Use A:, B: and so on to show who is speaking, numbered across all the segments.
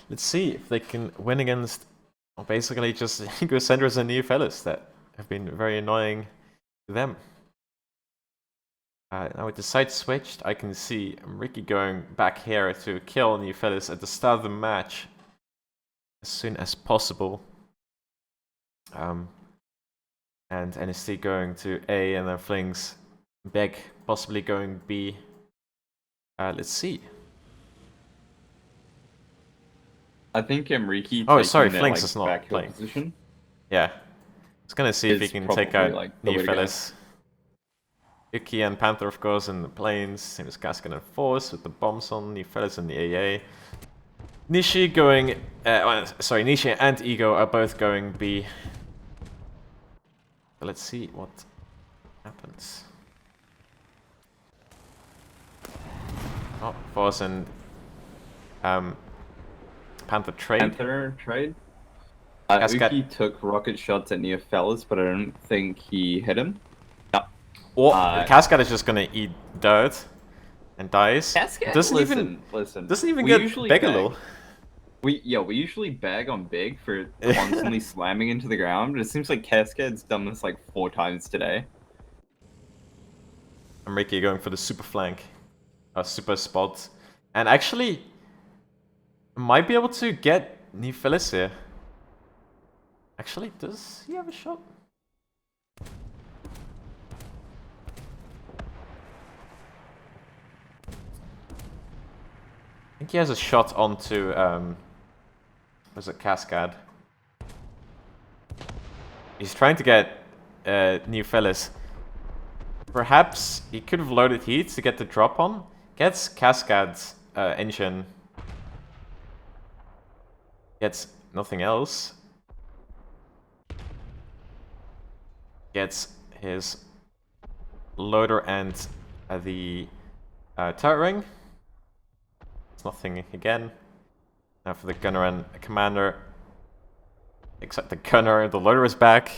A: Let's see if they can win against basically just Egocentris and Neofelis that have been very annoying to them. Now with the side switched, I can see Ricky going back here to kill Neofelis at the start of the match as soon as possible. And NST going to A, and then Flings Beg possibly going B. Let's see.
B: I think Enrique.
A: Oh, sorry,
B: their,
A: Flings
B: like,
A: is not
B: back heel
A: playing.
B: position.
A: Yeah. It's gonna see if he can take out
B: like, the way to go.
A: Neofelis. Yuki and Panther, of course, in the planes. Same as Cascade and Force with the bombs on Neofelis and the AA. Nishi going... sorry, Nishi and Ego are both going B. So let's see what happens. Oh, Force and Panther trade.
B: Panther trade. Uki took rocket shots at Neofelis, but I don't think he hit him.
A: Or Cascade is just gonna eat dirt and dies.
B: Cascade
A: doesn't even get Begalo.
B: We usually bag on Big for constantly slamming into the ground, but it seems like Cascade's done this like 4 times today.
A: Ricky going for the super flank, super spot, and actually might be able to get Neofelis here. Actually, does he have a shot? I think he has a shot onto, was it Cascade? He's trying to get Neofelis. Perhaps he could have loaded heat to get the drop on. Gets Cascade's engine. Gets nothing else. Gets his loader and the turret ring. It's nothing again. Now for the gunner and commander. Except the gunner, the loader is back.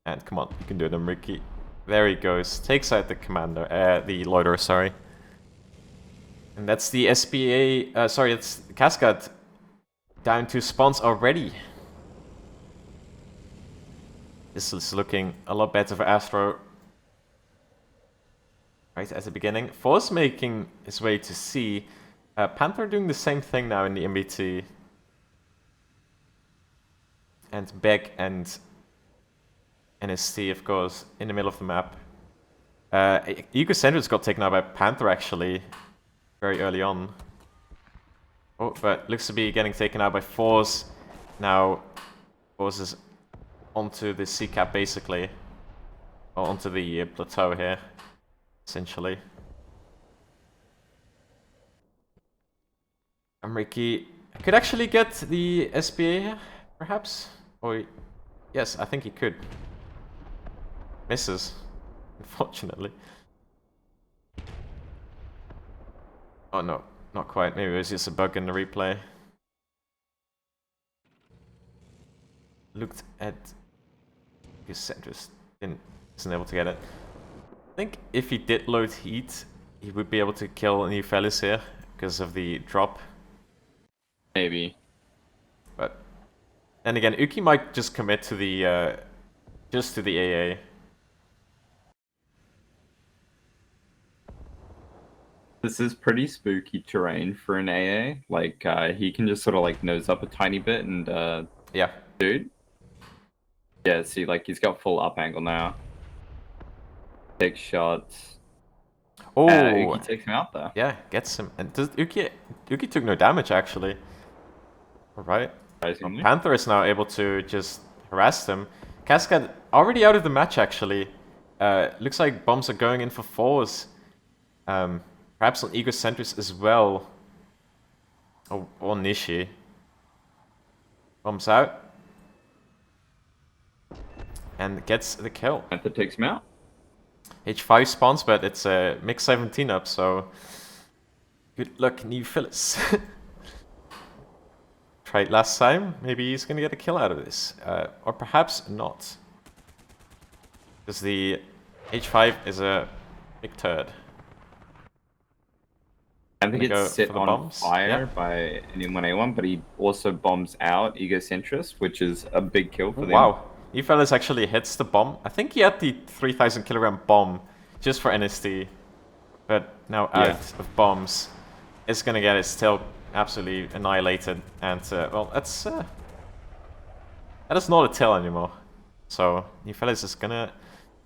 A: And come on, you can do it, Ricky. There he goes. Takes out the commander, the loader, sorry. And that's the SPA, sorry, it's Cascade down 2 spawns already. This is looking a lot better for Astro. Right at the beginning. Force making his way to C. Panther doing the same thing now in the MBT. And Beck and NST, of course, in the middle of the map. Egocentris got taken out by Panther, actually, very early on. Oh, but looks to be getting taken out by Force. Now, Force is onto the C cap, basically. Or onto the plateau here, essentially. Ricky could actually get the SPA here, perhaps? Or, yes, I think he could. Misses, unfortunately. Oh no, not quite. Maybe it was just a bug in the replay. Looked at his centrist, isn't able to get it. I think if he did load heat, he would be able to kill Neofelis here because of the drop.
B: Maybe.
A: But then again, Uki might just commit to the just to the AA.
B: This is pretty spooky terrain for an AA. Like, he can just sort of like nose up a tiny bit and
A: yeah.
B: Dude. Yeah, see, like, he's got full up angle now. Big shots.
A: Oh,
B: Uki takes him out there.
A: Yeah, gets him. And does Uki took no damage, actually. Alright. Panther is now able to just harass them. Cascade already out of the match, actually. Looks like bombs are going in for Force. Perhaps on Egocentris as well. Or Nishi. Bombs out. And gets the kill.
B: Panther takes him out.
A: H5 spawns, but it's a mix 17 up, so good luck, Neofelis. Tried last time, maybe he's gonna get a kill out of this. Or perhaps not. Because the H5 is a big turd.
B: I think
A: Gonna
B: it's
A: go
B: set
A: for the
B: on
A: bombs.
B: fire
A: Yeah.
B: by anyone, but he also bombs out Egocentrist, which is a big kill for them.
A: Wow. You fellas actually hits the bomb. I think he had the 3,000 kilogram bomb just for NST. But now out of bombs, it's gonna get his tail absolutely annihilated. And, well, that is not a tail anymore. So, you fellas is gonna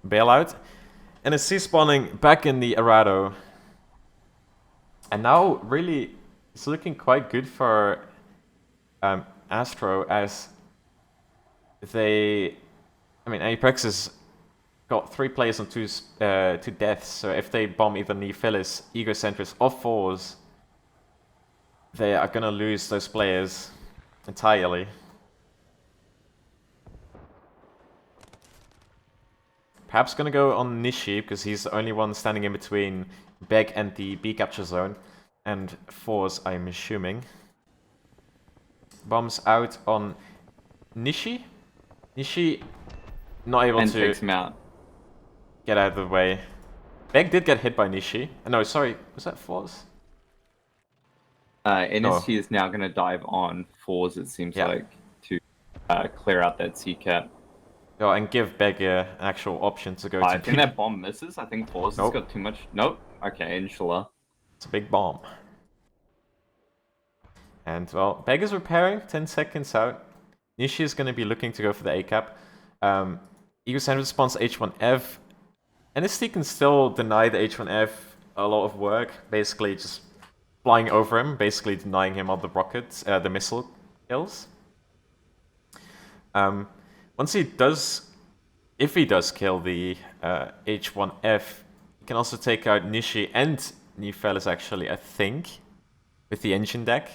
A: bail out. NST spawning back in the Arado. And now, really, it's looking quite good for Astro as they... I mean, Apex has got 3 players on 2 deaths, so if they bomb either Neophilis, Egocentrist, or Fours, they are gonna lose those players entirely. Perhaps gonna go on Nishi, because he's the only one standing in between Beg and the B capture zone, and Fours, I'm assuming. Bombs out on Nishi. Nishi not able to
B: takes him out.
A: Get out of the way. Beg did get hit by Nishi. No, sorry, was that Fours?
B: NST is now going to dive on Fours, it seems like, to clear out that C-cap.
A: Oh, and give Beg an actual option to go to
B: I think that bomb misses. I think Fours has got too much. Nope. Okay, inshallah.
A: It's a big bomb. And, well, Beg is repairing, 10 seconds out. Nishi is going to be looking to go for the A-cap. Egocentric responds H1F. NST can still deny the H1F a lot of work, basically just flying over him, basically denying him all the rockets, the missile kills. Once he does, if he does kill the H1F, he can also take out Nishi and Neophilis actually, I think, with the engine deck.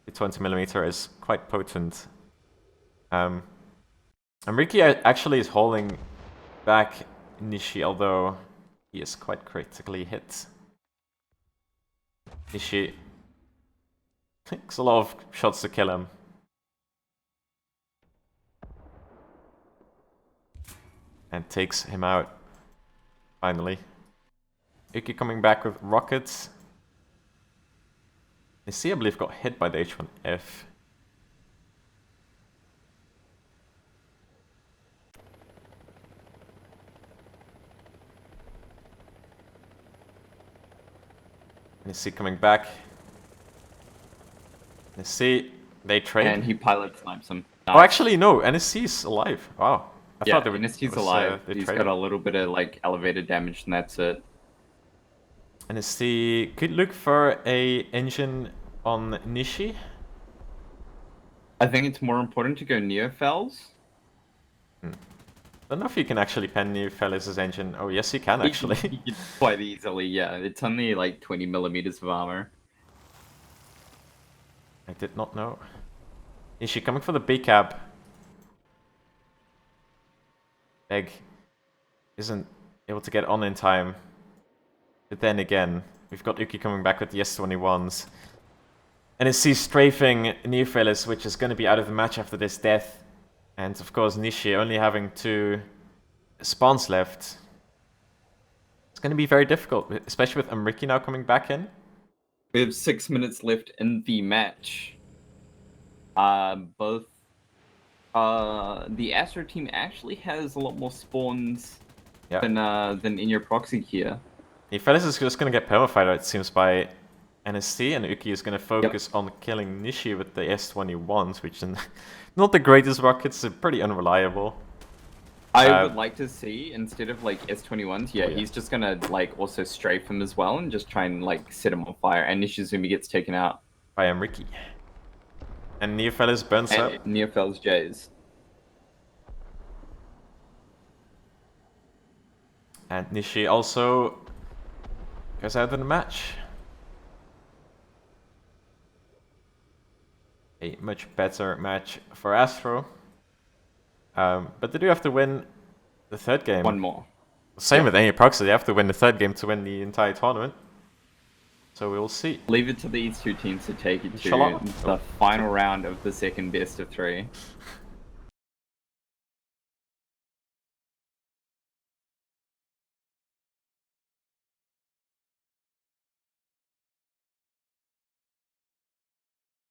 A: The 20mm is quite potent. Enrique actually is holding back Nishi, although he is quite critically hit. Nishi takes a lot of shots to kill him. And takes him out, finally. Uki coming back with rockets. Nissi, I believe, got hit by the H1F. Nissi coming back. Nissi, they trade.
B: And he pilot snipes him.
A: Nice. Oh, actually, no. NSC's alive. Wow.
B: I thought NSC's alive. He's
A: traded.
B: got a little bit of like elevated damage, and that's it.
A: NSC could look for a engine on Nishi.
B: I think it's more important to go Neofells.
A: I don't know if you can actually pen Neophilis' engine. Oh, yes, you can actually.
B: You can quite easily, yeah. It's only like 20mm of armor.
A: I did not know. Nishi coming for the B cab. Beg isn't able to get on in time. But then again, we've got Uki coming back with the S21s. And it's strafing Neophilis, which is going to be out of the match after this death. And of course, Nishi only having 2 spawns left. It's going to be very difficult, especially with Amriki now coming back in.
B: We have 6 minutes left in the match. The Astro team actually has a lot more spawns than in your proxy here.
A: Neophilis is just going to get permafied, it seems, by NST, and Uki is going to focus on killing Nishi with the S21s, which are not the greatest rockets, they're pretty unreliable.
B: I would like to see, instead of like S21s, he's just going to like also strafe him as well and just try and like set him on fire, and Nishizumi gets taken out.
A: By Amriki. And Neophilis burns up.
B: Neophilis Jays.
A: And Nishi also goes out of the match. A much better match for Astro. But they do have to win the 3rd game.
B: One more.
A: Same with any proxy, they have to win the 3rd game to win the entire tournament. So we will see.
B: Leave it to these 2 teams to take it to the final round of the second best of 3.